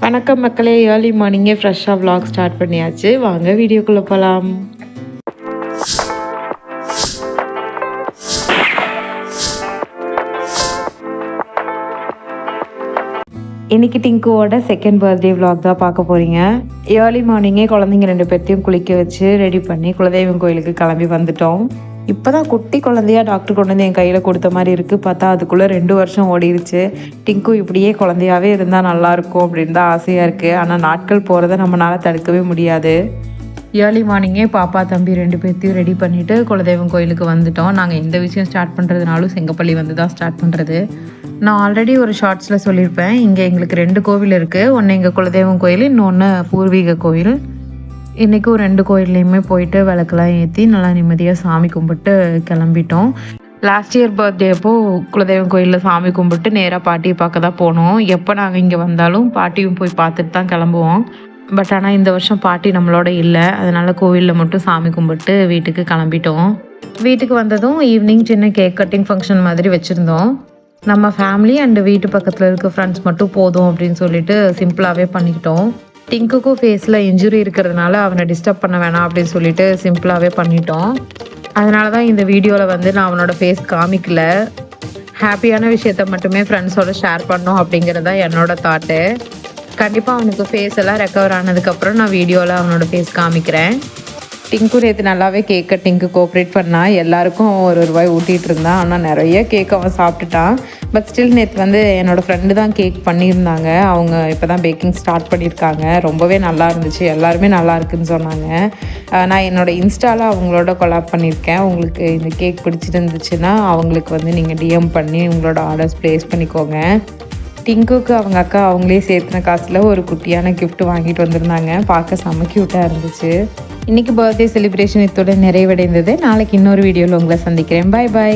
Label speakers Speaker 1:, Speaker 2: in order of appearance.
Speaker 1: வணக்கம் மக்களே, ஏர்லி மார்னிங்கே ஃப்ரெஷ்ஷாக vlog ஸ்டார்ட் பண்ணியாச்சு. வாங்க வீடியோக்குள்ளே போகலாம். இன்றைக்கி டிங்குவோட செகண்ட் பர்த்டே vlog தான் பார்க்க போகிறீங்க. ஏர்லி மார்னிங்கே குழந்தைங்க 2 பேர்த்தையும் குளிக்க வச்சு ரெடி பண்ணி குலதெய்வம் கோயிலுக்கு கிளம்பி வந்துட்டோம். இப்போ தான் குட்டி குழந்தையா டாக்டர் கொண்டு வந்து என் கையில் கொடுத்த மாதிரி இருக்குது. பார்த்தா அதுக்குள்ளே 2 வருஷம் ஓடிடுச்சு. டிங்கு இப்படியே குழந்தையாகவே இருந்தால் நல்லாயிருக்கும் அப்படின்னு தான் ஆசையாக இருக்குது. ஆனால் நாட்கள் போகிறத நம்மளால் தடுக்கவே முடியாது. ஏர்லி மார்னிங்கே பாப்பா தம்பி 2 பேர்த்தையும் ரெடி பண்ணிவிட்டு குலதெய்வம் கோயிலுக்கு வந்துட்டோம். நாங்கள் இந்த விஷயம் ஸ்டார்ட் பண்ணுறதுனாலும் செங்கப்பள்ளி வந்து தான் ஸ்டார்ட் பண்ணுறது. நான் ஆல்ரெடி ஒரு ஷார்ட்ஸில் சொல்லியிருப்பேன், இங்கே எங்களுக்கு 2 கோவில் இருக்குது. ஒன்று எங்கள் குலதெய்வம் கோயில், இன்னொன்று பூர்வீக கோயில். இன்றைக்கும் 2 கோயில்லையுமே போயிட்டு விளக்கெல்லாம் ஏற்றி நல்லா நிம்மதியாக சாமி கும்பிட்டு கிளம்பிட்டோம். லாஸ்ட் இயர் பர்த்டே அப்போது குலதெய்வம் கோயிலில் சாமி கும்பிட்டு நேராக பாட்டியை பார்க்க தான் போனோம். எப்போ நாங்கள் இங்கே வந்தாலும் பாட்டியும் போய் பார்த்துட்டு தான் கிளம்புவோம். பட் ஆனால் இந்த வருஷம் பாட்டி நம்மளோட இல்லை, அதனால் கோவிலில் மட்டும் சாமி கும்பிட்டு வீட்டுக்கு கிளம்பிட்டோம். வீட்டுக்கு வந்ததும் ஈவினிங் சின்ன கேக் கட்டிங் ஃபங்க்ஷன் மாதிரி வச்சுருந்தோம். நம்ம ஃபேமிலி அண்டு வீட்டு பக்கத்தில் இருக்க ஃப்ரெண்ட்ஸ் மட்டும் போதும் அப்படின்னு சொல்லிட்டு சிம்பிளாகவே பண்ணிக்கிட்டோம். டிங்குக்கும் ஃபேஸில் இன்ஜுரி இருக்கிறதுனால அவனை டிஸ்டர்ப் பண்ண வேணாம் அப்படின்னு சொல்லிட்டு சிம்பிளாகவே பண்ணிட்டோம். அதனால தான் இந்த வீடியோவில் வந்து நான் அவனோட ஃபேஸ் காமிக்கல. ஹாப்பியான விஷயத்த மட்டுமே ஃப்ரெண்ட்ஸோட ஷேர் பண்ணோம் அப்படிங்கிறது தான் என்னோடய தாட்டு. கண்டிப்பாக அவனுக்கு ஃபேஸ் எல்லாம் ரெக்கவர் ஆனதுக்கப்புறம் நான் வீடியோவில் அவனோட ஃபேஸ் காமிக்கிறேன். டிங்கு நேற்று நல்லாவே கேக் கட்டிங்க்கு கோஆப்ரேட் பண்ணால் எல்லாருக்கும் ஒரு ரூபாய் ஊட்டிகிட்டு இருந்தான். ஆனால் நிறைய கேக் அவன் சாப்பிட்டுட்டான். பட் ஸ்டில் நேற்று வந்து என்னோடய ஃப்ரெண்டு தான் கேக் பண்ணியிருந்தாங்க. அவங்க இப்போ தான் பேக்கிங் ஸ்டார்ட் பண்ணியிருக்காங்க. ரொம்பவே நல்லா இருந்துச்சு, எல்லாருமே நல்லா இருக்குதுன்னு சொன்னாங்க. நான் என்னோடய இன்ஸ்டாவில் அவங்களோட கொலாப் பண்ணியிருக்கேன். உங்களுக்கு இந்த கேக் பிடிச்சிருந்துச்சுன்னா அவங்களுக்கு வந்து நீங்கள் டிஎம் பண்ணி உங்களோட ஆர்டர்ஸ் ப்ளேஸ் பண்ணிக்கோங்க. டிங்குக்கு அவங்க அக்கா அவங்களே சேர்த்துன காசில் ஒரு குட்டியான கிஃப்ட் வாங்கிட்டு வந்திருந்தாங்க. பார்க்க செம்ம க்யூட்டாக இருந்துச்சு. இன்றைக்கி பர்த்டே செலிப்ரேஷன் இத்தோட நிறைவடைந்தது. நாளைக்கு இன்னொரு வீடியோவில் உங்களை சந்திக்கிறேன். பாய் பாய்.